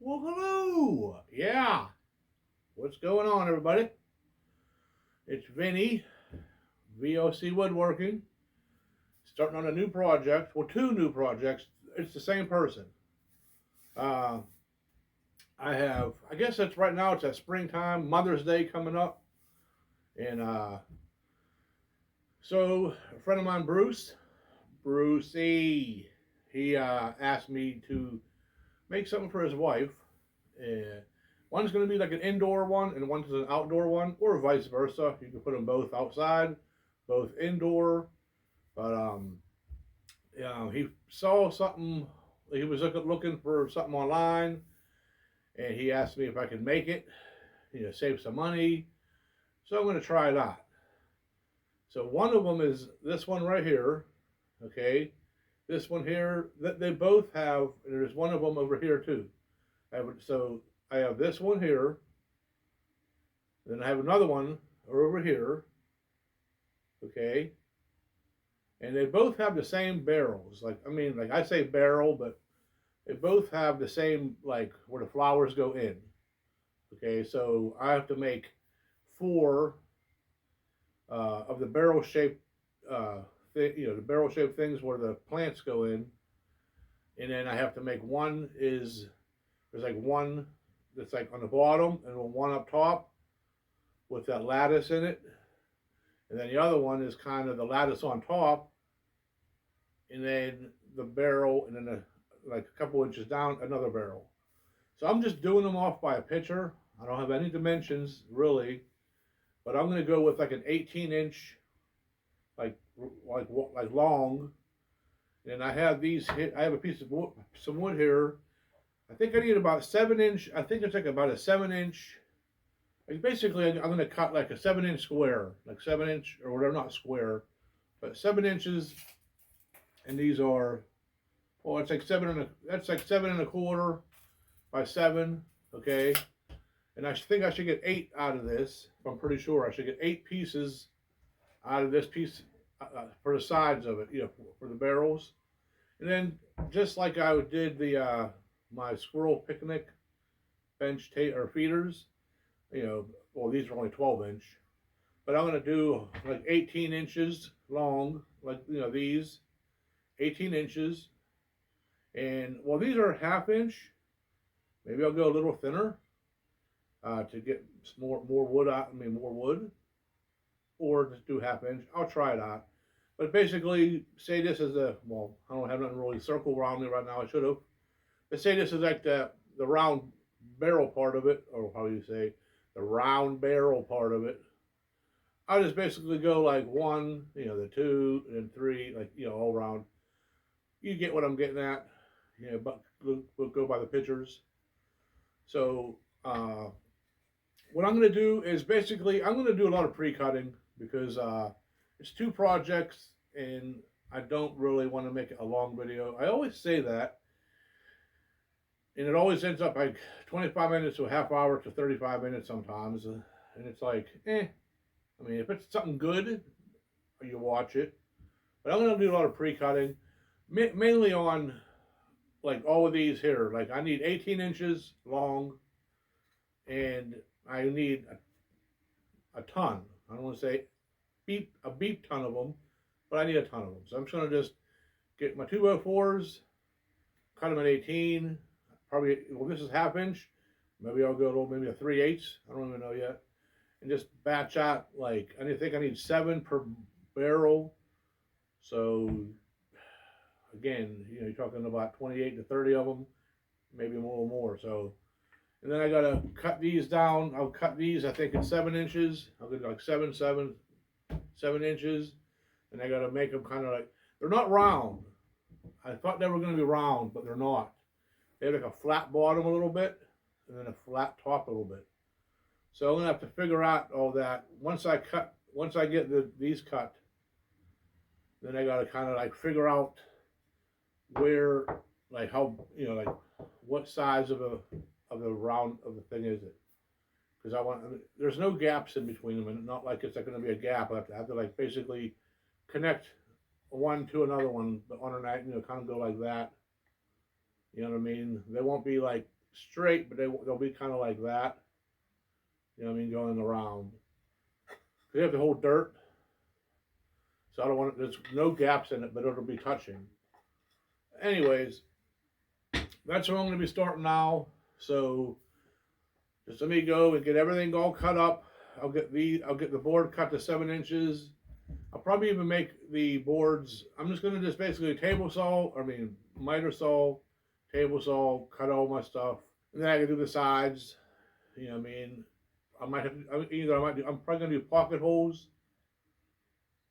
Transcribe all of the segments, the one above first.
Well, hello. Yeah. What's going on, everybody? It's Vinny, VOC Woodworking, starting on a new project. Well, two new projects. It's the same person. Uh, I guess it's right now, it's at springtime, Mother's Day coming up. And so, a friend of mine, Brucey, he asked me to make something for his wife. Uh, One's going to be like an indoor one, and one's an outdoor one, or vice versa. You can put them both outside, both indoor. But he saw something. He was looking for something online, and he asked me if I could make it. Save some money. So I'm going to try it out. So one of them is this one right here. Okay, this one here. That they both have. And there's one of them over here too. So I have this one here. Then I have another one over here. Okay, and they both have the same barrels. Like I say barrel, but they both have the same, like where the flowers go in. Okay, so I have to make four of the barrel shaped, the barrel shaped things where the plants go in, and then I have to make one is there's like one that's like on the bottom and one up top with that lattice in it, and then the other one is kind of the lattice on top, and then the barrel, and then like a couple inches down another barrel. So I'm just doing them off by a picture. I don't have any dimensions really, but I'm going to go with like an 18-inch, like like long. And I have these. I have a piece of wood, some wood here. I think I need about 7 inch. I think it's like about a 7 inch. Like basically, I'm going to cut like a 7 inch square, like 7 inch or whatever, not square, but 7 inches. And these are, well, it's like that's like 7 1/4 by 7. Okay, and I think I should get 8 out of this. I'm pretty sure I should get 8 pieces out of this piece for the sides of it, for the barrels. And then just like I did the my squirrel picnic bench or feeders, well, these are only 12 inch, but I'm gonna do like 18 inches long, like these 18 inches. And well, these are 1/2 inch. Maybe I'll go a little thinner to get more wood out. More wood, or just do 1/2 inch. I'll try it out. But basically, say this is I don't have nothing really circle around me right now. I should have. But say this is like the round barrel part of it, or how do you say, the round barrel part of it. I just basically go like one, the two, and three, like all around. You get what I'm getting at, but we'll go by the pictures. So what I'm going to do is basically I'm going to do a lot of pre-cutting because it's two projects and I don't really want to make it a long video. I always say that, and it always ends up like 25 minutes to a half hour to 35 minutes sometimes, and it's like, eh. If it's something good, you watch it. But I'm going to do a lot of pre-cutting, mainly on like all of these here. Like I need 18 inches long, and I need a ton. I don't want to say a beep ton of them, but I need a ton of them. So I'm just going to just get my 2x4s, cut them at 18. Probably, well, this is 1/2 inch. Maybe I'll go maybe a 3/8. I don't even know yet. And just batch out, like, I think I need 7 per barrel. So, again, you're talking about 28 to 30 of them, maybe a little more. So, and then I got to cut these down. I'll cut these, I think, in 7 inches. I'll get like 7 inches. And I got to make them kind of like, they're not round. I thought they were going to be round, but they're not. They have like a flat bottom a little bit, and then a flat top a little bit. So I'm gonna have to figure out all that. Once I get these cut, then I gotta kind of like figure out where, like how, like what size of the round of the thing is it? Because there's no gaps in between them, and not like it's like gonna be a gap. I have to like basically connect one to another one on an, kind of go like that. You know what I mean? They won't be like straight, but they'll be kind of like that. You know what I mean, going around. They have to hold dirt, so I don't want there's no gaps in it, but it'll be touching. Anyways, that's what I'm going to be starting now. So just let me go and get everything all cut up. I'll get the board cut to 7 inches. I'll probably even make the boards. I'm just gonna just basically table saw. I mean miter saw, table saw, cut all my stuff, and then I can do the sides. You know what I mean? I might have either I might do. I'm probably gonna do pocket holes.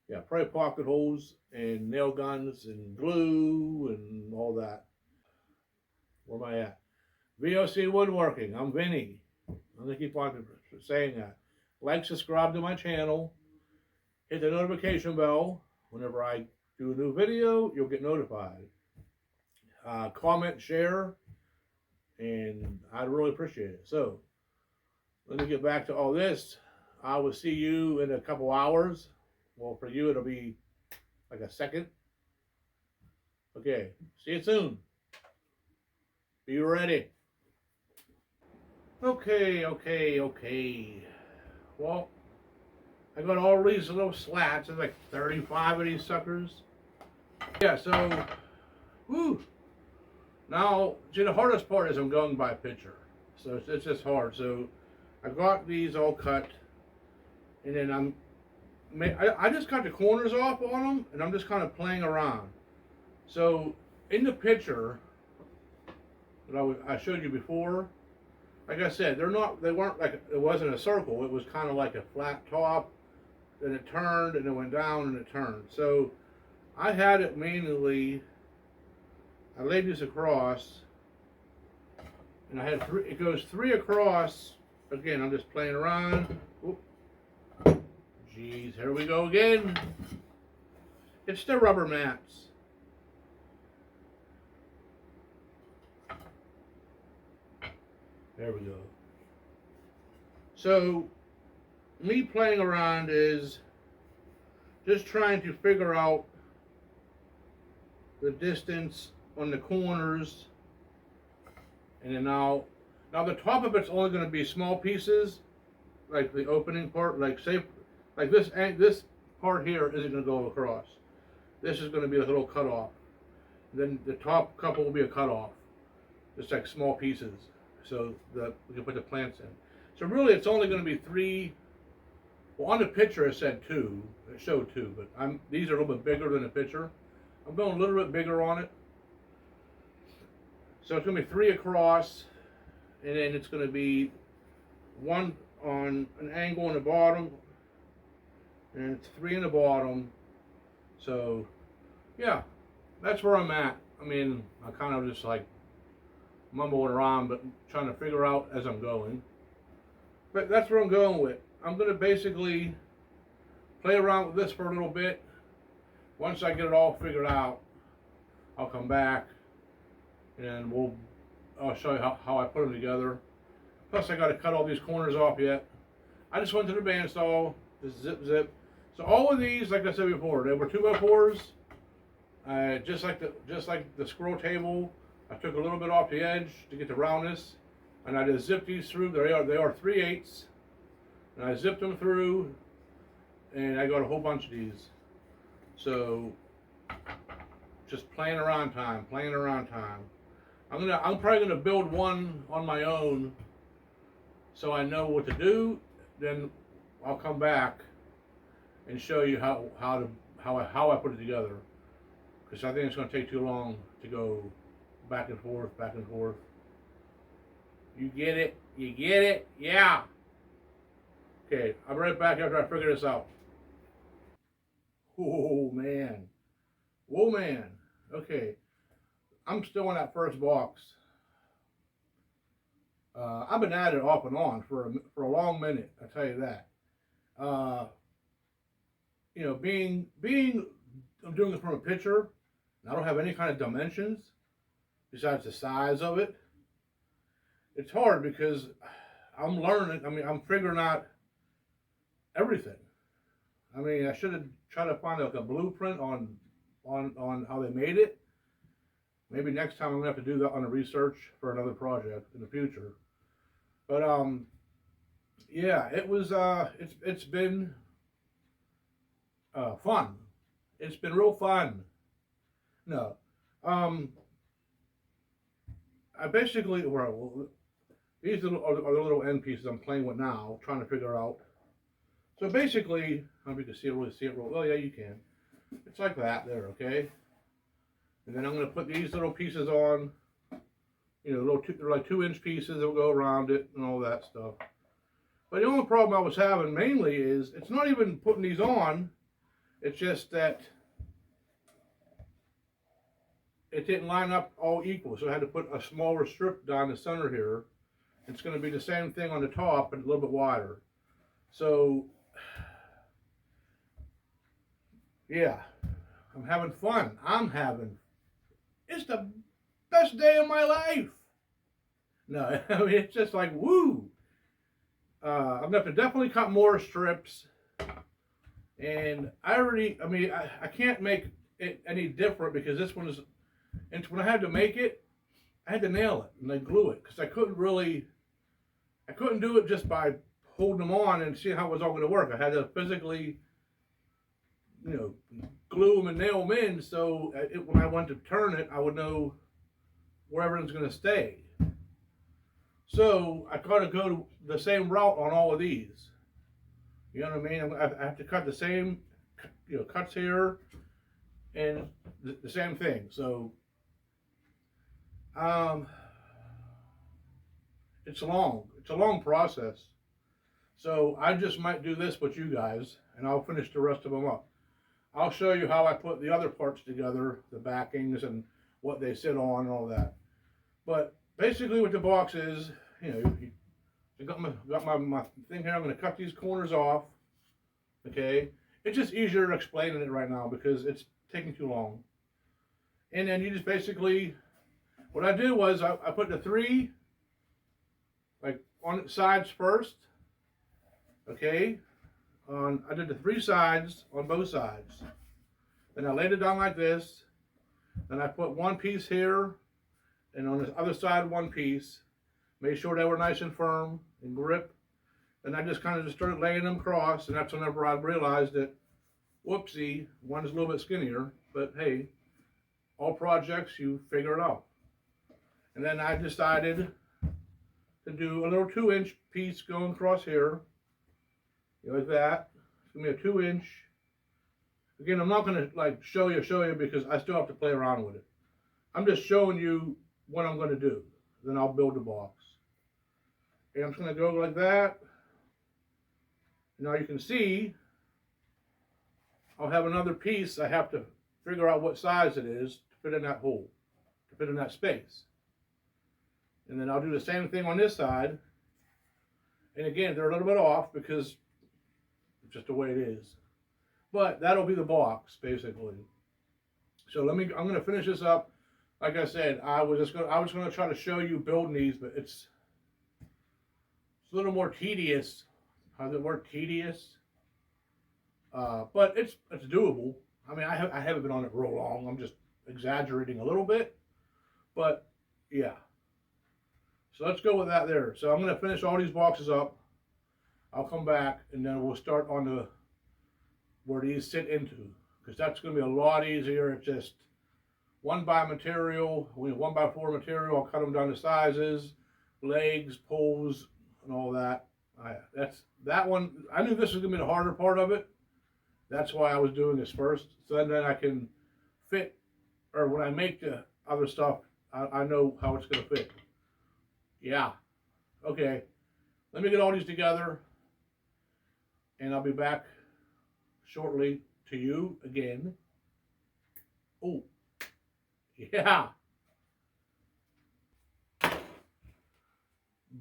Yeah, probably pocket holes and nail guns and glue and all that. Where am I at? VOC Woodworking. I'm Vinny. I'm gonna keep on saying that. Like, subscribe to my channel. Hit the notification bell. Whenever I do a new video, you'll get notified. Comment, share, and I'd really appreciate it. So, let me get back to all this. I will see you in a couple hours. Well, for you, it'll be like a second. Okay, see you soon. Be ready. Okay. Well, I got all these little slats. There's like 35 of these suckers. Yeah, so, whew. Now, see, the hardest part is I'm going by picture. So it's just hard. So I got these all cut, and then I just cut the corners off on them, and I'm just kind of playing around. So in the picture that I showed you before, like I said, they weren't like, it wasn't a circle. It was kind of like a flat top, then it turned, and it went down, and it turned. So I had it manually. I laid this across, and I had three. It goes 3 across. Again, I'm just playing around. Oop. Jeez, here we go again. It's the rubber mats. There we go. So, me playing around is just trying to figure out the distance on the corners, and then now the top of it's only going to be small pieces, like the opening part, like say, like this part here isn't going to go across. This is going to be a little cut off. Then the top couple will be a cut off, just like small pieces, so that we can put the plants in. So really, it's only going to be 3. Well, on the picture it said 2. It showed 2, but these are a little bit bigger than the picture. I'm going a little bit bigger on it. So it's going to be 3 across, and then it's going to be 1 on an angle on the bottom, and it's 3 in the bottom. So, yeah, that's where I'm at. I mean, I kind of just like mumbling around, but trying to figure out as I'm going. But that's where I'm going with. I'm going to basically play around with this for a little bit. Once I get it all figured out, I'll come back, and I'll show you how I put them together. Plus, I got to cut all these corners off yet. I just went to the bandsaw, just zip. So all of these, like I said before, they were 2x4s. Just like the scroll table, I took a little bit off the edge to get the roundness, and I just zipped these through. They are 3/8, and I zipped them through, and I got a whole bunch of these. So just playing around time. I'm probably gonna build one on my own, so I know what to do. Then I'll come back and show you how I put it together, because I think it's gonna take too long to go back and forth. You get it? Yeah. Okay, I'll be right back after I figure this out. Oh man. Okay, I'm still in that first box. I've been at it off and on for a long minute. I tell you that. Being I'm doing it from a picture, and I don't have any kind of dimensions besides the size of it. It's hard because I'm learning. I mean, I'm figuring out everything. I mean, I should have tried to find like a blueprint on how they made it, Maybe next time I'm gonna have to do that on a research for another project in the future. But yeah, it was it's been fun. It's been real fun. No, um, I basically well these are the little end pieces I'm playing with now, trying to figure out. So basically, I don't know if you can see it real. Oh yeah, you can. It's like that there, okay. And then I'm gonna put these little pieces on. You know, they're like 2 inch pieces that will go around it and all that stuff. But the only problem I was having mainly is it's not even putting these on. It's just that it didn't line up all equal, so I had to put a smaller strip down the center here. It's going to be the same thing on the top, but a little bit wider. So, yeah, I'm having fun. It's the best day of my life. No, I mean, it's just like, woo. I'm going to have to definitely cut more strips. And I can't make it any different because this one is, and when I had to make it, I had to nail it and then glue it because I couldn't do it just by holding them on and seeing how it was all going to work. I had to physically, glue them and nail them in so when I went to turn it, I would know where everything's going to stay. So I got to go the same route on all of these. You know what I mean? I have to cut the same, cuts here and the same thing. So, it's a long process. So I just might do this with you guys, and I'll finish the rest of them up. I'll show you how I put the other parts together, the backings and what they sit on and all that. But basically what the box is, I got my thing here. I'm going to cut these corners off. Okay, it's just easier explaining it right now because it's taking too long. And then you just basically, what I did was I put the 3 like on its sides first. Okay, I did the 3 sides on both sides. Then I laid it down like this. Then I put 1 piece here, and on the other side 1 piece. Made sure they were nice and firm and grip. And I just kind of started laying them across, and that's whenever I realized that, whoopsie, one is a little bit skinnier, but hey, all projects you figure it out. And then I decided to do a little 2-inch piece going across here, like that. It's gonna be a 2-inch. Again, I'm not gonna like show you because I still have to play around with it. I'm just showing you what I'm gonna do. Then I'll build the box. And I'm just gonna go like that. Now you can see I'll have another piece. I have to figure out what size it is to fit in that hole, to fit in that space. And then I'll do the same thing on this side. And again, they're a little bit off because it's just the way it is. But that'll be the box basically. So I'm going to finish this up. Like I said, I was going to try to show you building these, but it's a little more tedious. How's it work? Tedious. But it's doable. I mean, I haven't been on it real long. I'm just exaggerating a little bit. But yeah. So let's go with that there. So I'm going to finish all these boxes up. I'll come back and then we'll start on where these sit into. Because that's going to be a lot easier. It's just 1x material, 1x4 material. I'll cut them down to sizes, legs, poles, and all that. That one. I knew this was gonna be the harder part of it. That's why I was doing this first, so then I can fit, or when I make the other stuff, I know how it's gonna fit. Yeah. Okay. Let me get all these together, and I'll be back shortly to you again. Oh, yeah.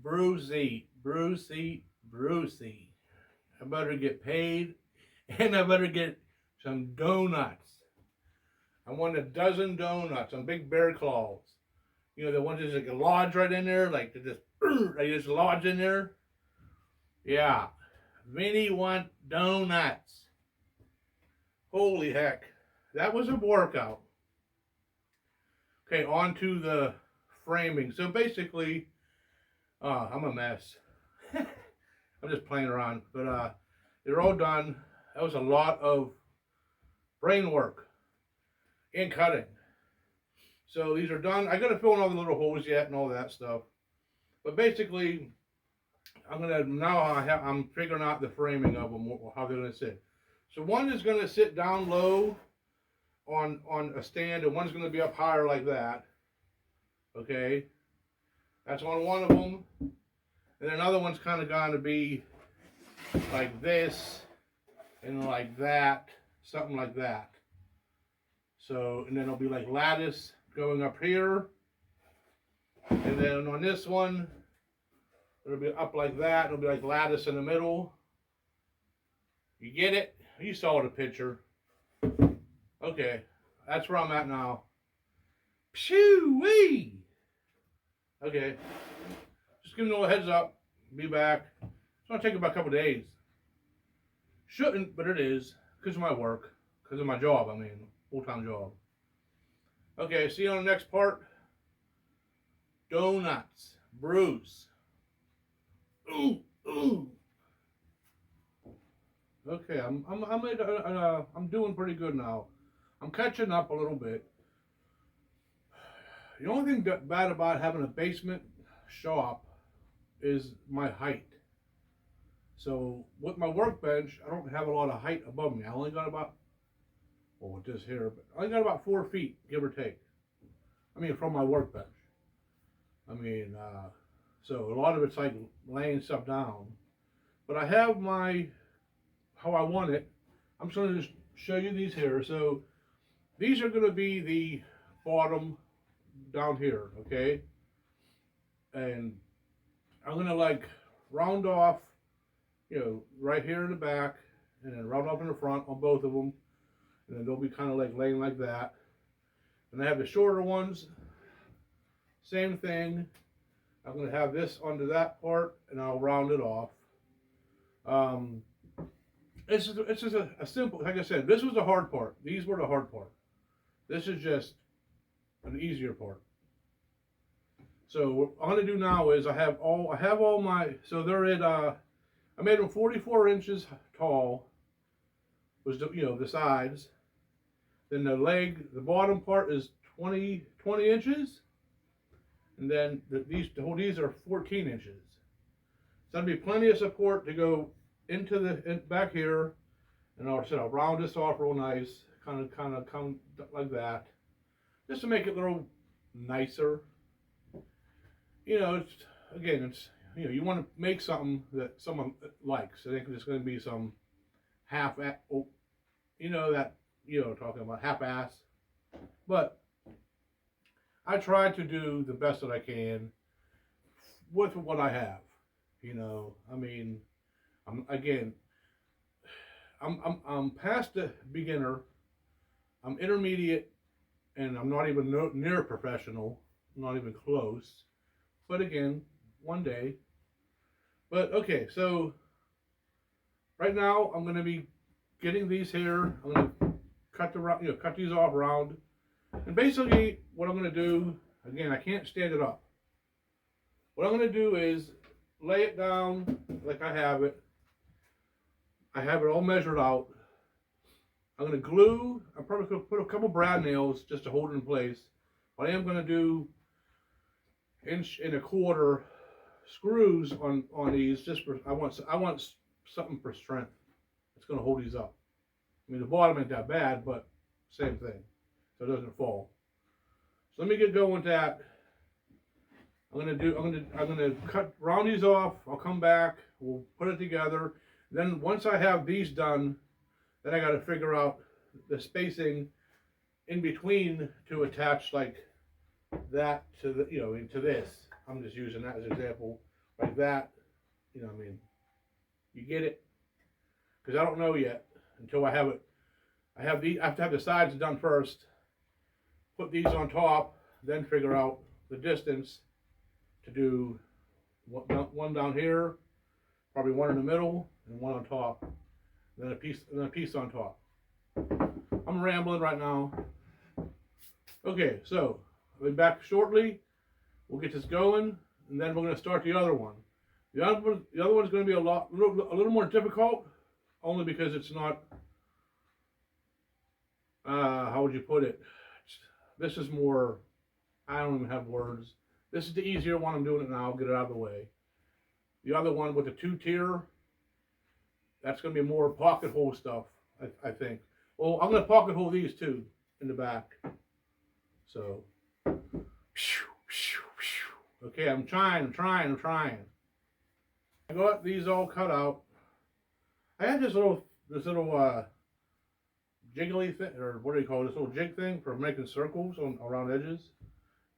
Brucey. I better get paid, and I better get some donuts. I want a dozen donuts on big bear claws. You know, the ones that like lodge right in there, like they just lodge in there. Yeah. Vinny want donuts. Holy heck. That was a workout. Okay, on to the framing. So basically, I'm a mess. I'm just playing around, but they're all done. That was a lot of brain work and cutting. So these are done. I gotta fill in all the little holes yet and all that stuff. But basically, I'm figuring out the framing of them, how they're gonna sit. So one is gonna sit down low on a stand, and one's gonna be up higher like that. Okay, that's on one of them, and another one's kind of gonna be like this and like that, something like that. So, and then it'll be like lattice going up here, and then on this one, it'll be up like that. It'll be like lattice in the middle. You get it? You saw the picture. Okay, that's where I'm at now. Pshoo-wee! Okay, just giving you a little heads up. Be back. It's gonna take about a couple days. Shouldn't, but it is, because of my work, because of my job, I mean, full-time job. Okay, see you on the next part. Donuts. Bruce. Ooh, ooh. Okay, I'm doing pretty good now. I'm catching up a little bit. The only thing bad about having a basement shop is my height. So with my workbench, I don't have a lot of height above me. I only got about, well, with this here, but I only got about 4 feet, give or take. I mean, from my workbench. I mean, so a lot of it's like laying stuff down. But I have my, how I want it. I'm just going to just show you these here. So these are going to be the bottom down here, okay? And I'm going to like round off, you know, right here in the back, and then round off in the front on both of them. And then they'll be kind of like laying like that. And I have the shorter ones, same thing. I'm going to have this under that part, and I'll round it off. It's just a simple, like I said, this was the hard part. These were the hard part. This is just an easier part. So what I'm going to do now is I have all my, so they're at, I made them 44 inches tall, was the, you know, the sides. Then the leg, the bottom part is 20 inches. And then these are 14 inches. So that'll be plenty of support to go into the back here, and I'll round this off real nice, kind of come like that, just to make it a little nicer. You know, it's you know, you want to make something that someone likes. It ain't just going to be some you know, that, you know, talking about half-ass. But I try to do the best that I can with what I have. You know, I mean, I'm past the beginner. I'm intermediate, and I'm not even near professional. I'm not even close. But again, one day. But okay, so right now I'm going to be getting these here. I'm going to cut these off round. And basically, what I'm going to do, again, I can't stand it up. What I'm going to do is lay it down like I have it. I have it all measured out. I'm going to glue, I'm probably going to put a couple brad nails just to hold it in place. But I am going to do 1.25 inch screws on these, just for, I want something for strength. It's going to hold these up. I mean, the bottom ain't that bad, but same thing, so it doesn't fall. So let me get going with that. I'm gonna cut round these off. I'll come back. We'll put it together. Then once I have these done, then I got to figure out the spacing in between to attach like that to the, you know, into this. I'm just using that as an example, like that. You know, I mean, you get it? Because I don't know yet until I have it. I have to have the sides done first. Put these on top, then figure out the distance to do one down here, probably one in the middle, and one on top, then a piece on top. I'm rambling right now. Okay, so I'll be back shortly. We'll get this going, and then we're going to start the other one. The other one is going to be a little more difficult, only because it's not. How would you put it? This is more. I don't even have words. This is the easier one. I'm doing it now. I'll get it out of the way. The other one with the 2-tier, that's going to be more pocket hole stuff, I think. Well, I'm going to pocket hole these too in the back. So, okay, I'm trying. I got these all cut out. I had this little jiggly thing, or what do you call it? This little jig thing for making circles around edges.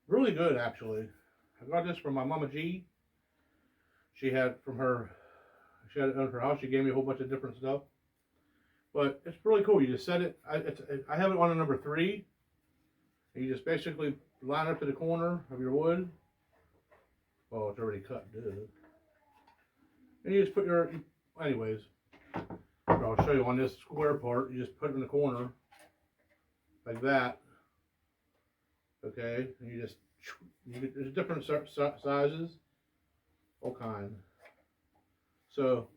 Really good, actually. I got this from my Mama G. She had it in her house. She gave me a whole bunch of different stuff. But it's really cool. You just set it. I have it on a number 3. And you just basically line up to the corner of your wood. Oh, it's already cut, dude. And you just put anyways. I'll show you on this square part. You just put it in the corner. Like that. Okay. And there's different sizes. All kind. So,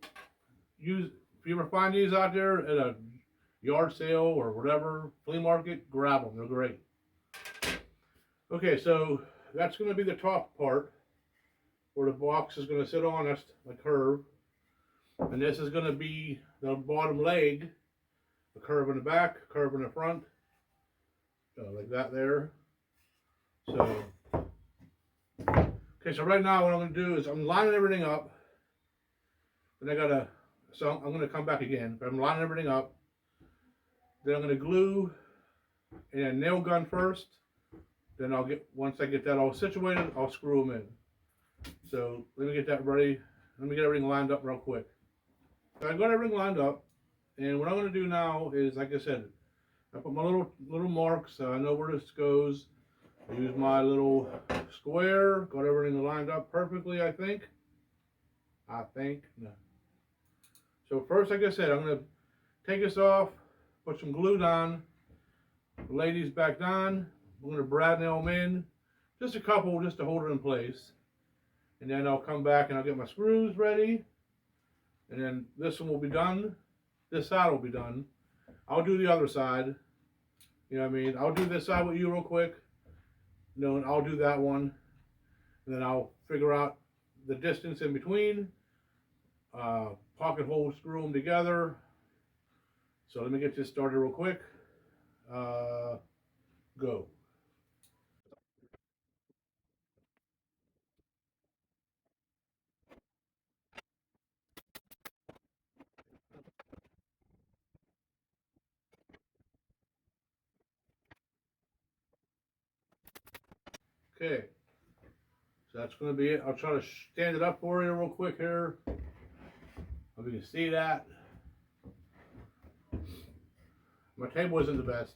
if you ever find these out there at a yard sale or whatever, flea market, grab them. They're great. Okay, so that's going to be the top part where the box is going to sit on. That's the curve. And this is going to be the bottom leg. A curve in the back, a curve in the front. Like that there. So, okay, so right now what I'm going to do is I'm lining everything up. Then I'm going to come back again, but I'm lining everything up. Then I'm going to glue and a nail gun first. Then once I get that all situated, I'll screw them in. So let me get that ready. Let me get everything lined up real quick. So I've got everything lined up, and what I'm going to do now is, like I said, I put my little marks. So I know where this goes. I use my little square. Got everything lined up perfectly, I think. No. So first, like I said, I'm going to take this off, put some glue down, lay these back down. I'm going to brad nail them in, just a couple, just to hold it in place. And then I'll come back and I'll get my screws ready. And then this one will be done. This side will be done. I'll do the other side. You know what I mean? I'll do this side with you real quick. And I'll do that one. And then I'll figure out the distance in between. Pocket hole, screw them together. So let me get this started real quick. Go. Okay, so that's going to be it. I'll try to stand it up for you real quick here. Hope you can see that. My table isn't the best.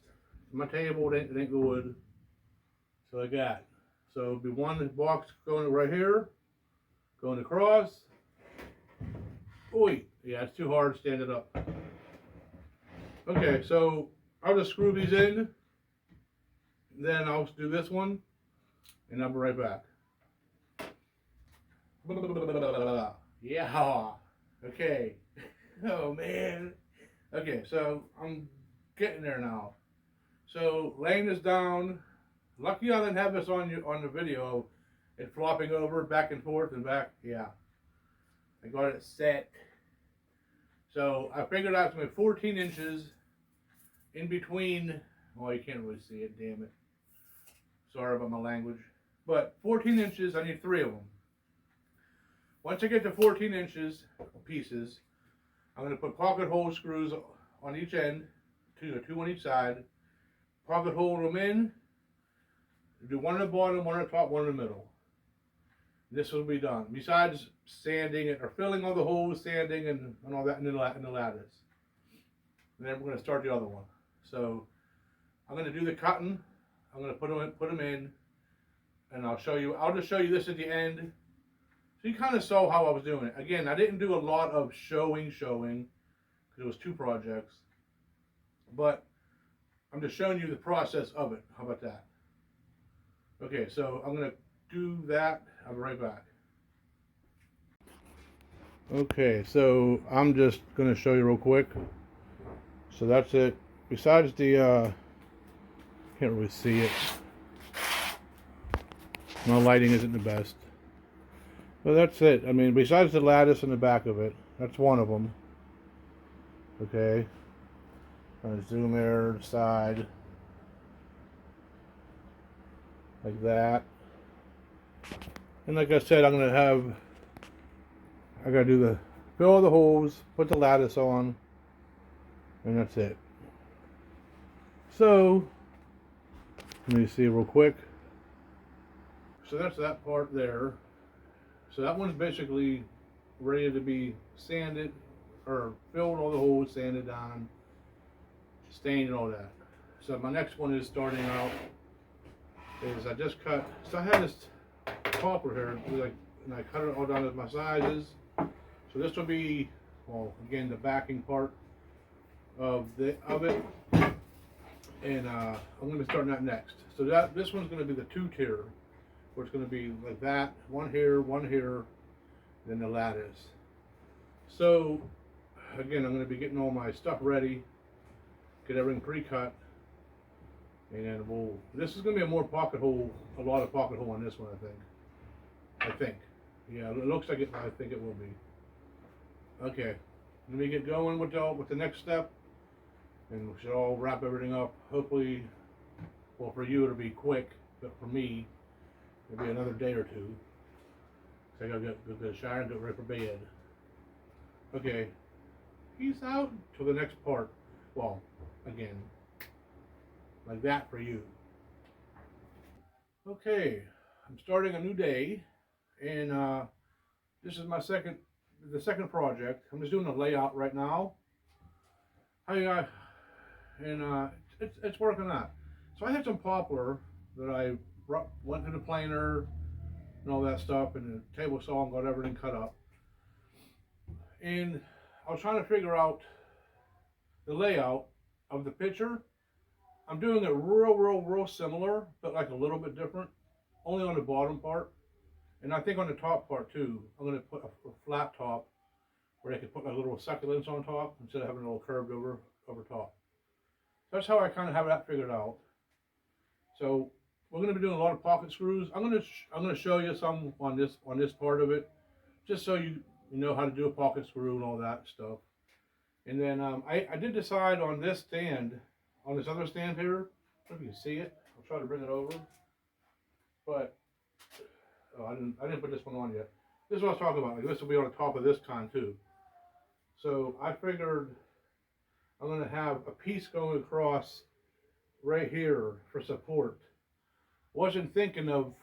My table, it ain't good. So I got. So it'll be one box going right here, going across. Oi, yeah, it's too hard to stand it up. Okay, so I'll just screw these in. Then I'll do this one, and I'll be right back. Yeah. Okay. Oh man. Okay, so I'm getting there now. So laying this down. Lucky I didn't have this on the video. It flopping over back and forth and back. Yeah. I got it set. So I figured out it's going to be 14 inches in between. Oh, you can't really see it, damn it. Sorry about my language. But 14 inches, I need 3 of them. Once I get to 14 inches pieces, I'm going to put pocket hole screws on each end, 2 on each side. Pocket hole them in. Do one on the bottom, one on the top, one in the middle. This will be done. Besides sanding it, or filling all the holes, sanding and all that in the lattice. And then we're going to start the other one. So I'm going to do the cutting. I'm going to put them in, and I'll show you. I'll just show you this at the end. So you kind of saw how I was doing it. Again, I didn't do a lot of showing, because it was 2 projects. But I'm just showing you the process of it. How about that? Okay, so I'm gonna do that. I'll be right back. Okay, so I'm just gonna show you real quick. So that's it. Besides the, can't really see it. My lighting isn't the best. But that's it. I mean, besides the lattice in the back of it, that's one of them. Okay. I'm gonna zoom there, the side, like that. And like I said, I gotta do the, fill the holes, put the lattice on, and that's it. So, let me see real quick. So that's that part there. So that one's basically ready to be sanded, or filled all the holes, sanded down, stained and all that. So my next one is starting out, is I just cut, so I had this poplar here, like, and I cut it all down to my sizes. So this will be, well, again, the backing part of it, and I'm going to be starting that next. So this one's going to be the 2-tier, where it's going to be like that, one here, then the lattice. So again, I'm going to be getting all my stuff ready, get everything pre-cut, and then this is going to be a lot of pocket hole on this one, I think. Yeah, it looks like it, I think it will be. Okay, let me get going with the next step, and we should all wrap everything up. Hopefully, well, for you it'll be quick, but for me, it'll be another day or two. So I gotta get a shower and get ready for bed. Okay, peace out till the next part. Well, again, like that for you. Okay, I'm starting a new day, and this is the second project. I'm just doing a layout right now. And it's working out. So I had some poplar that I went to the planer and all that stuff, and the table saw and got everything cut up. And I was trying to figure out the layout of the picture. I'm doing it real similar, but like a little bit different, only on the bottom part. And I think on the top part too, I'm going to put a flat top where I could put my little succulents on top instead of having a little curved over top. That's how I kind of have that figured out. So we're going to be doing a lot of pocket screws. I'm going to show you some on this part of it, just so you know how to do a pocket screw and all that stuff. And then I did decide on this stand, on this other stand here. I don't know if you can see it. I'll try to bring it over, but I didn't put this one on yet. This is what I was talking about. Like, this will be on the top of this kind too. So I figured I'm going to have a piece going across right here for support. Wasn't thinking of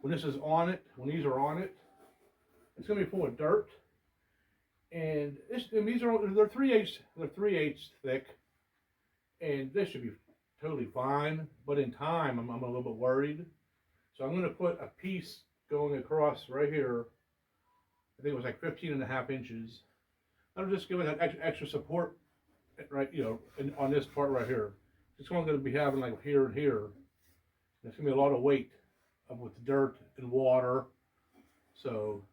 when this is on it, when these are on it, it's going to be full of dirt. And they're 3/8 thick, and this should be totally fine. But in time, I'm a little bit worried. So I'm going to put a piece going across right here. I think it was like 15.5 inches. That'll just give it that extra support, right? On this part right here. It's only going to be having like here and here. It's going to be a lot of weight with dirt and water. So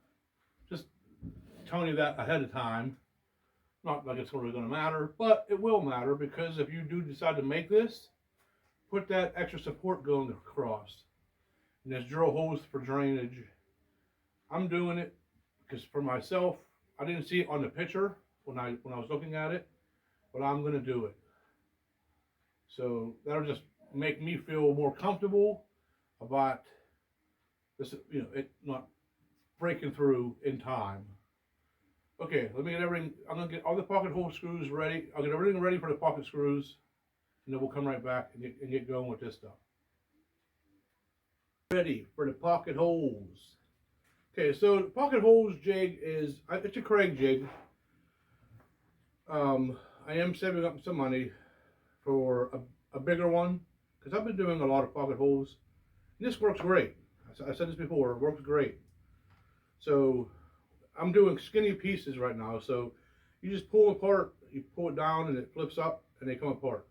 just telling you that ahead of time. Not like it's really going to matter, but it will matter, because if you do decide to make this, put that extra support going across. And there's drill holes for drainage. I'm doing it because for myself, I didn't see it on the picture when I was looking at it, but I'm going to do it. So that'll just make me feel more comfortable about this, it not breaking through in time. Okay, let me get everything. I'm gonna get all the pocket hole screws ready. I'll get everything ready for the pocket screws, and then we'll come right back and get going with this stuff. Ready for the pocket holes. Okay, so the pocket holes jig it's a Craig jig. I am saving up some money for a bigger one, because I've been doing a lot of pocket holes. And this works great. I said this before, it works great. So I'm doing skinny pieces right now. So you just pull apart, you pull it down and it flips up and they come apart.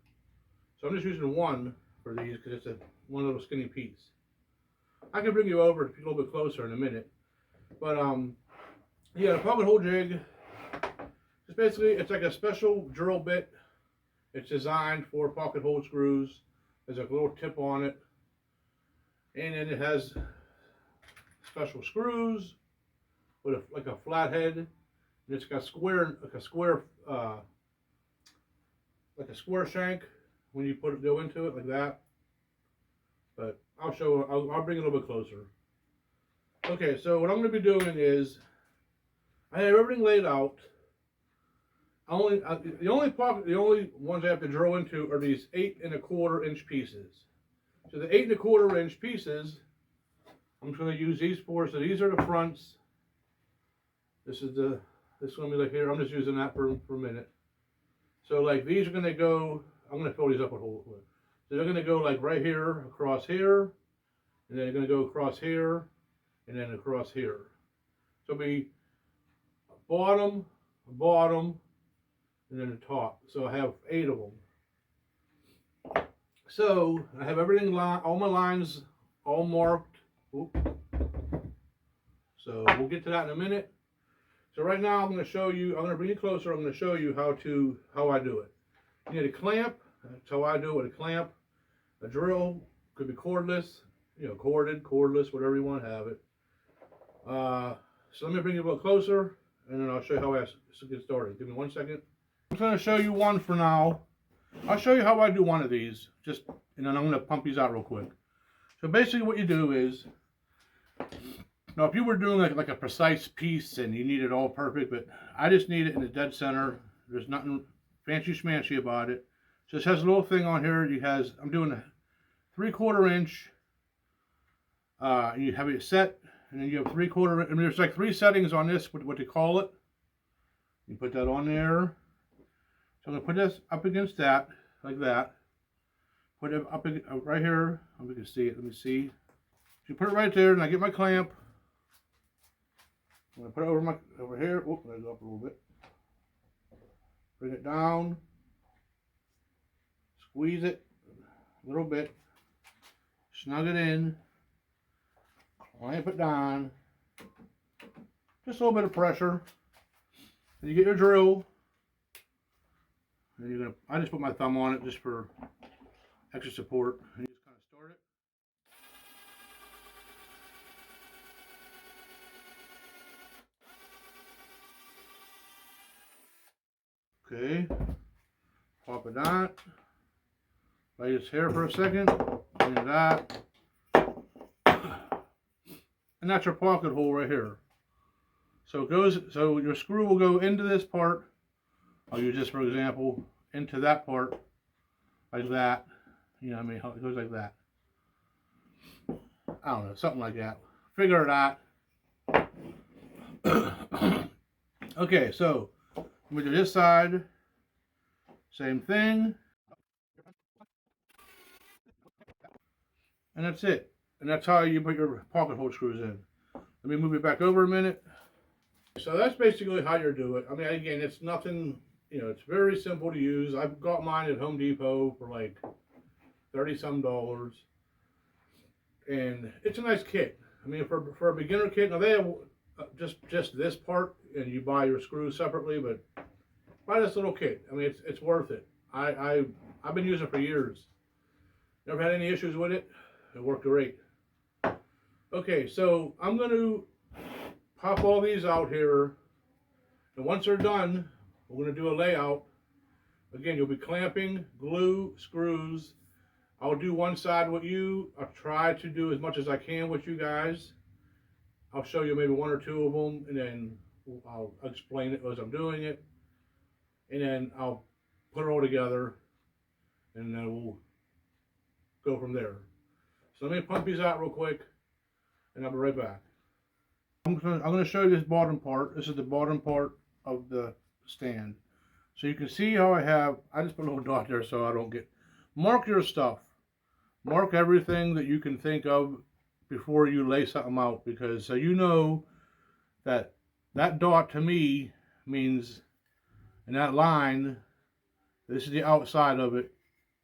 So I'm just using one for these because it's one little skinny piece. I can bring you over a little bit closer in a minute. But yeah, the pocket hole jig is basically, it's like a special drill bit. It's designed for pocket hole screws. There's a little tip on it, and then it has special screws with like a flat head, and it's got like a square shank when you go into it like that. But I'll bring it a little bit closer. Okay, so what I'm going to be doing is I have everything laid out. The only ones I have to drill into are these 8¼ inch pieces. So the 8¼ inch pieces, I'm just going to use these four. So these are the fronts. This is going to be like here. I'm just using that for a minute. So like these are going to go. I'm going to fill these up with holes. So they're going to go like right here, across here, and then they're going to go across here, and then across here. So it'll be bottom, and then the top. So I have 8 of them. So I have everything all my lines all marked. Oop. So we'll get to that in a minute. So right now I'm going to show you. I'm going to bring you closer. I'm going to show you how I do it. You need a clamp. That's how I do it with a clamp. A drill could be cordless, corded, cordless, whatever you want to have it. So let me bring you a little closer, and then I'll show you how I get started. Give me 1 second. I'm going to show you one for now. I'll show you how I do one of these, and then I'm going to pump these out real quick. So basically what you do is, now if you were doing like a precise piece and you need it all perfect, but I just need it in the dead center. There's nothing fancy schmancy about it. Just has a little thing on here. I'm doing a 3/4 inch. You have it set, and then you have 3/4. I mean, there's like 3 settings on this. What they call it. You put that on there. So I'm gonna put this up against that, like that. Put it up right here. Hope you can see it. Let me see. So you put it right there, and I get my clamp. I'm gonna put it over here. Oh, let it go up a little bit. Bring it down. Squeeze it a little bit. Snug it in. Clamp it down. Just a little bit of pressure. And you get your drill. And I just put my thumb on it just for extra support. And you just kind of start it. Okay. Pop it on. Lay this here for a second. And that. And that's your pocket hole right here. So your screw will go into this part. I'll use this for example, into that part, like that. You know what I mean? It goes like that. I don't know, something like that. Figure it out. Okay, so we do this side. Same thing. And that's it. And that's how you put your pocket hole screws in. Let me move it back over a minute. So that's basically how you do it. I mean, again, it's nothing, it's very simple to use. I've got mine at Home Depot for like $30-some. And it's a nice kit. I mean, for a beginner kit, now they have just this part, and you buy your screws separately, but buy this little kit. I mean, it's worth it. I've been using it for years. Never had any issues with it. It worked great. Okay, so I'm going to pop all these out here, and once they're done, we're going to do a layout. Again, you'll be clamping, glue, screws. I'll do one side with you. I'll try to do as much as I can with you guys. I'll show you maybe 1 or 2 of them, and then I'll explain it as I'm doing it, and then I'll put it all together, and then we'll go from there. So let me pump these out real quick, and I'll be right back. I'm going to show you this bottom part. This is the bottom part of the stand. So you can see how I just put a little dot there so I don't mark your stuff. Mark everything that you can think of before you lay something out, because so you know that dot to me means, and that line, this is the outside of it.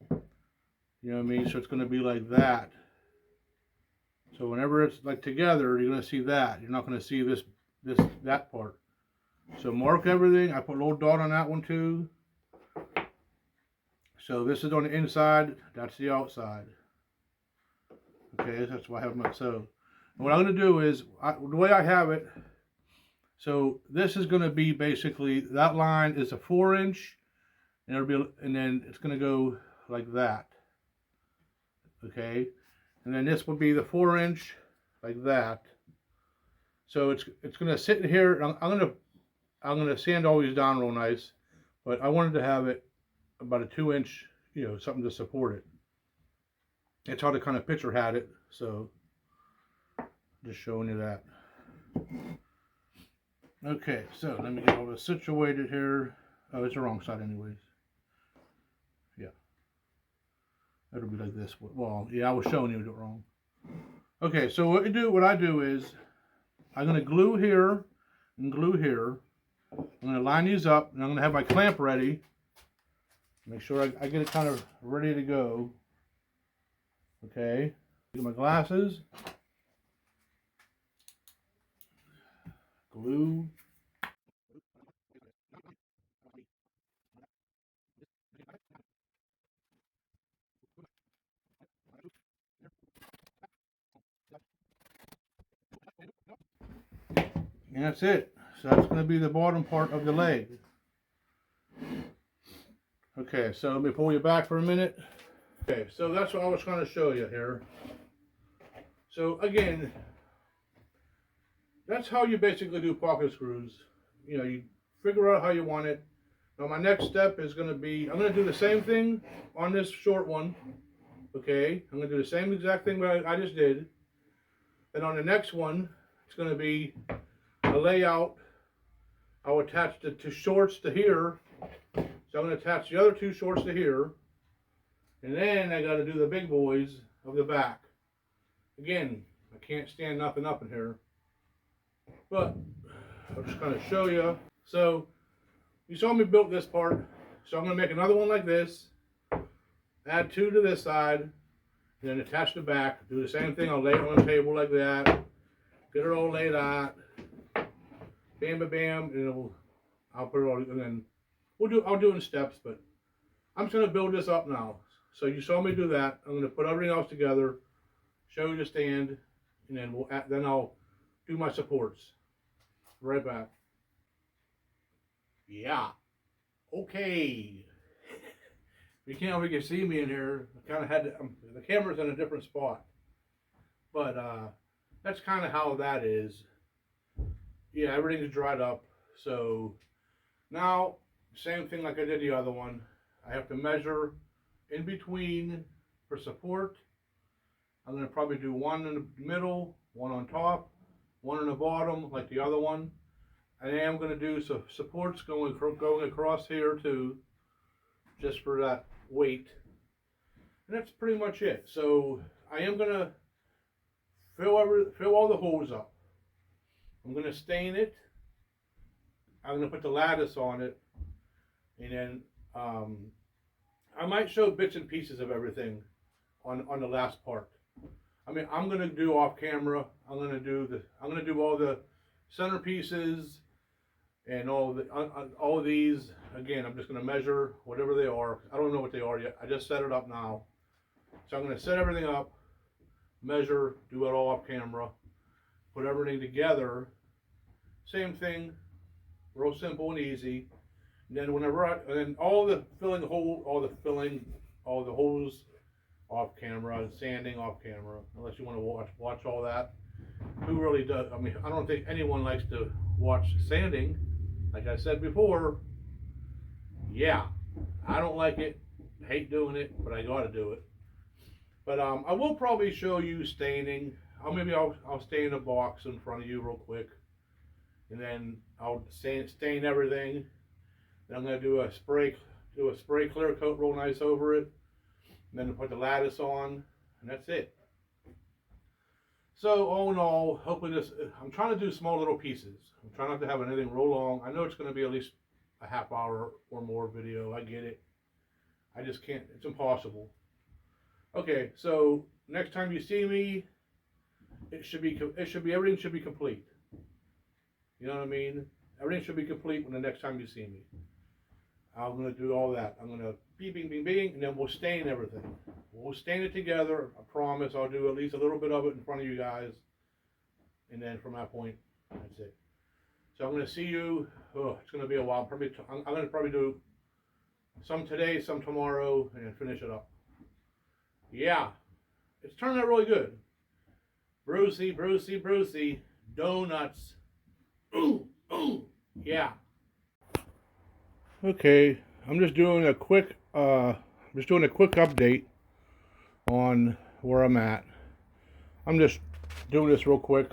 You know what I mean? So it's going to be like that. So whenever it's like together, you're gonna see that. You're not gonna see that part. So mark everything. I put a little dot on that one too. So this is on the inside, that's the outside. Okay, that's why I have my, so what I'm gonna do is, the way I have it, so this is gonna be basically, that line is a 4-inch, and and then it's gonna go like that. Okay, and then this will be the 4-inch, like that. So it's gonna sit in here. I'm gonna sand all these down real nice, but I wanted to have it about a 2-inch, something to support it. That's how the kind of picture had it. So just showing you that. Okay, so let me get all this situated here. Oh, it's the wrong side anyways. Yeah. It'll be like this. Well, yeah, I was showing you it wrong. Okay, so what I do is, I'm gonna glue here and glue here. I'm gonna line these up, and I'm gonna have my clamp ready. Make sure I get it kind of ready to go. Okay, get my glasses. Glue. And that's it. So that's going to be the bottom part of the leg. Okay, so let me pull you back for a minute. Okay, so that's what I was trying to show you here. So again, that's how you basically do pocket screws. You figure out how you want it. Now my next step is going to be, I'm going to do the same thing on this short one. Okay, I'm going to do the same exact thing that I just did. And on the next one, it's going to be a layout. I'll attach the 2 shorts to here. So I'm going to attach the other 2 shorts to here. And then I got to do the big boys of the back. Again, I can't stand nothing up in here. But I'll just kind of show you. So you saw me build this part. So I'm going to make another one like this. Add 2 to this side. And then attach the back. Do the same thing. I'll lay it on the table like that. Get it all laid out. Bam, bam, bam. And I'll put it all, and then I'll do it in steps, but I'm just going to build this up now. So you saw me do that. I'm going to put everything else together, show you the stand, and then I'll do my supports. Right back. Yeah. Okay. You can't really see me in here. I kind of had to, the camera's in a different spot, but that's kind of how that is. Yeah, everything's dried up. So now, same thing like I did the other one. I have to measure in between for support. I'm going to probably do 1 in the middle, 1 on top, 1 in the bottom like the other one. I am going to do some supports going across here too, just for that weight. And that's pretty much it. So I am going to fill all the holes up. I'm going to stain it. I'm going to put the lattice on it. And then I might show bits and pieces of everything on the last part. I mean, I'm gonna do off camera. I'm gonna do all the centerpieces and all of these. Again, I'm just gonna measure whatever they are. I don't know what they are yet. I just set it up now, so I'm gonna set everything up, measure, do it all off camera, put everything together. Same thing, real simple and easy. And then and then all the holes off camera, sanding off camera, unless you want to watch all that. Who really does? I mean, I don't think anyone likes to watch sanding. Like I said before, yeah, I don't like it, hate doing it, but I gotta do it. But I will probably show you staining. I'll stain a box in front of you real quick, and then I'll stain everything. Then I'm gonna do a spray clear coat real nice over it, and then put the lattice on, and that's it. So all in all, hopefully I'm trying to do small little pieces. I'm trying not to have anything real long. I know it's going to be at least a half hour or more video. I get it. I just can't. It's impossible. Okay, so next time you see me, everything should be complete. You know what I mean? Everything should be complete when the next time you see me. I'm gonna do all that. I'm gonna beep, bing, bing, bing, and then we'll stain everything. We'll stain it together. I promise. I'll do at least a little bit of it in front of you guys, and then from that point, that's it. So I'm gonna see you. Oh, it's gonna be a while. I'm gonna probably do some today, some tomorrow, and finish it up. Yeah, it's turning out really good. Brucey, Brucey, Brucey, donuts. Ooh, ooh, yeah. Okay, I'm just doing a quick update on where I'm at. I'm just doing this real quick.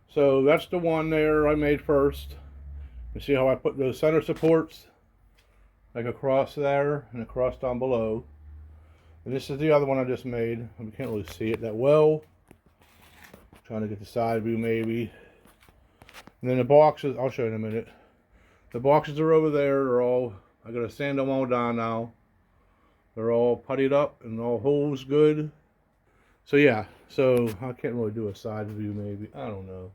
So that's the one there I made first. You see how I put those center supports like across there and across down below. And this is the other one I just made. I can't really see it that well. I'm trying to get the side view maybe. And then the boxes, I'll show you in a minute. The boxes are over there. They're all, I gotta sand them all down now. They're all puttied up and all holes good. So yeah, so I can't really do a side view maybe. I don't know.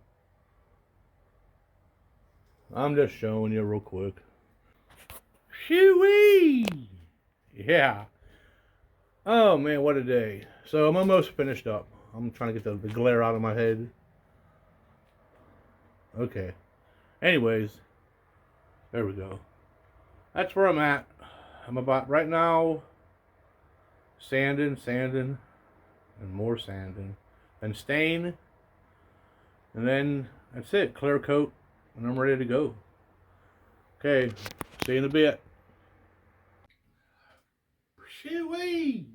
I'm just showing you real quick. Shoo-wee! Yeah. Oh man, what a day. So I'm almost finished up. I'm trying to get the glare out of my head. Okay. Anyways, there we go. That's where I'm at. I'm about right now sanding, and more sanding, and stain, and then that's it. Clear coat, and I'm ready to go. Okay, see you in a bit. Shoo-wee!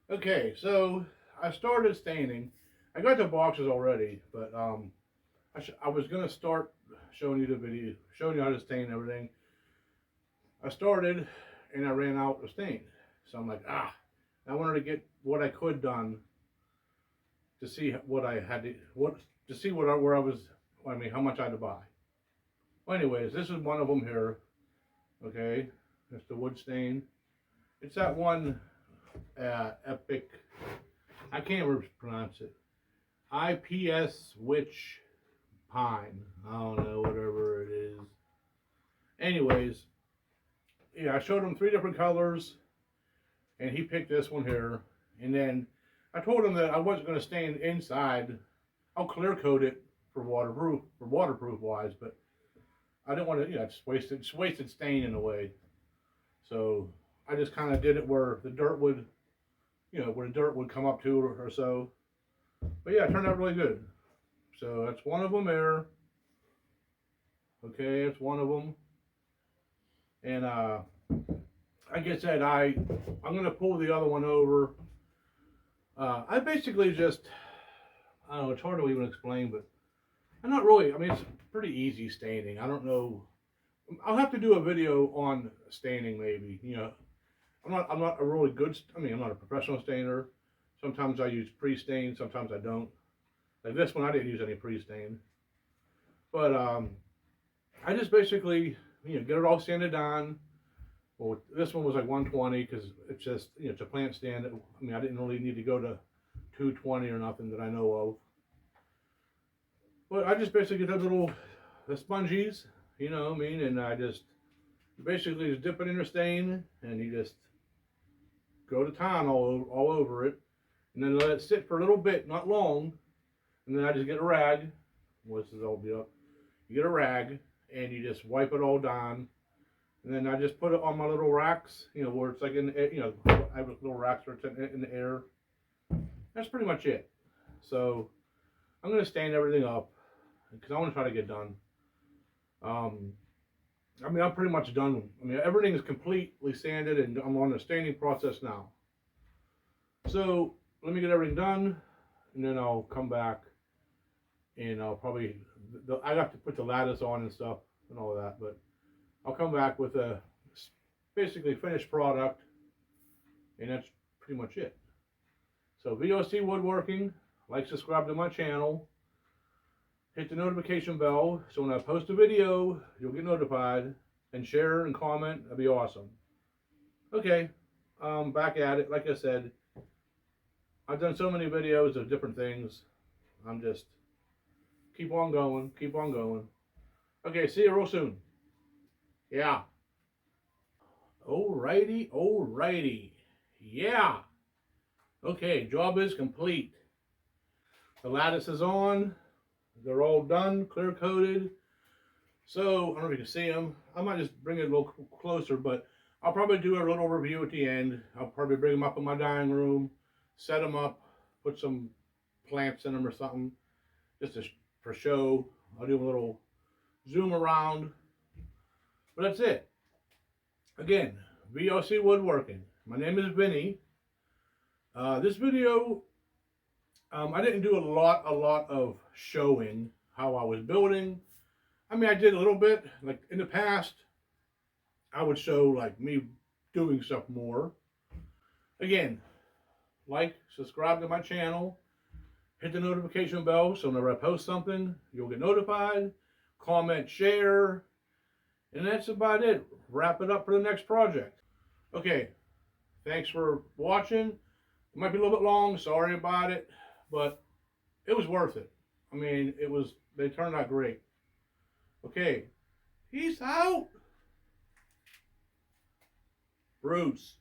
Okay, so I started staining. I got the boxes already, but I was gonna start showing you the video, showing you how to stain everything. I started, and I ran out of stain. So I'm like, I wanted to get what I could done to see what I had to see where I was. I mean, how much I had to buy. Well, anyways, this is one of them here. Okay, that's the wood stain. It's that one epic. I can't pronounce it. IPS Witch Pine. I don't know, whatever it is. Anyways, yeah, I showed him 3 different colors, and he picked this one here. And then I told him that I wasn't going to stain inside. I'll clear coat it for waterproof wise, but I didn't want to, it's wasted stain in a way. So I just kind of did it where the dirt would, where the dirt would come up to or so. But yeah, it turned out really good. So that's one of them there. Okay, it's one of them. And like I said, I'm gonna pull the other one over. I basically just, I don't know, it's hard to even explain, but I'm not really, I mean, it's pretty easy staining. I don't know. I'll have to do a video on staining maybe. I'm not a really good, I'm not a professional stainer. Sometimes I use pre-stain, sometimes I don't. Like this one, I didn't use any pre-stain. But I just basically, get it all sanded down. Well, this one was like 120 because it's just, it's a plant stand. I didn't really need to go to 220 or nothing that I know of. But I just basically get the sponges, and I just basically just dip it in your stain, and you just go to town all over it, and then let it sit for a little bit, not long, and then I just get a rag. Well, this is all be up. You get a rag, and you just wipe it all down, and then I just put it on my little racks, where it's like I have little racks where it's in the air. That's pretty much it. So I'm gonna stain everything up because I want to try to get done. I'm pretty much done. Everything is completely sanded, and I'm on the staining process now. So let me get everything done, and then I'll come back, and I'll probably, I have to put the lattice on and stuff and all of that, but I'll come back with a basically finished product, and that's pretty much it. So VOC Woodworking, like, subscribe to my channel, hit the notification bell so when I post a video you'll get notified, and share and comment. That'd be awesome. Okay, back at it. Like I said, I've done so many videos of different things, I'm just keep on going, keep on going. Okay, see you real soon. Yeah. Alrighty, alrighty. Yeah. Okay, job is complete. The lattice is on. They're all done, clear coated. So, I don't know if you can see them. I might just bring it a little closer, but I'll probably do a little review at the end. I'll probably bring them up in my dining room, set them up, put some plants in them or something, just to, for show. I'll do a little zoom around. But that's it. Again, VOC Woodworking. My name is Vinny. This video, I didn't do a lot of showing how I was building. I mean, I did a little bit. Like in the past, I would show like me doing stuff more. Again, like, subscribe to my channel, hit the notification bell so whenever I post something, you'll get notified. Comment, share, and that's about it. Wrap it up for the next project. Okay, thanks for watching. It might be a little bit long, sorry about it, but it was worth it. I mean, they turned out great. Okay, peace out. Bruce.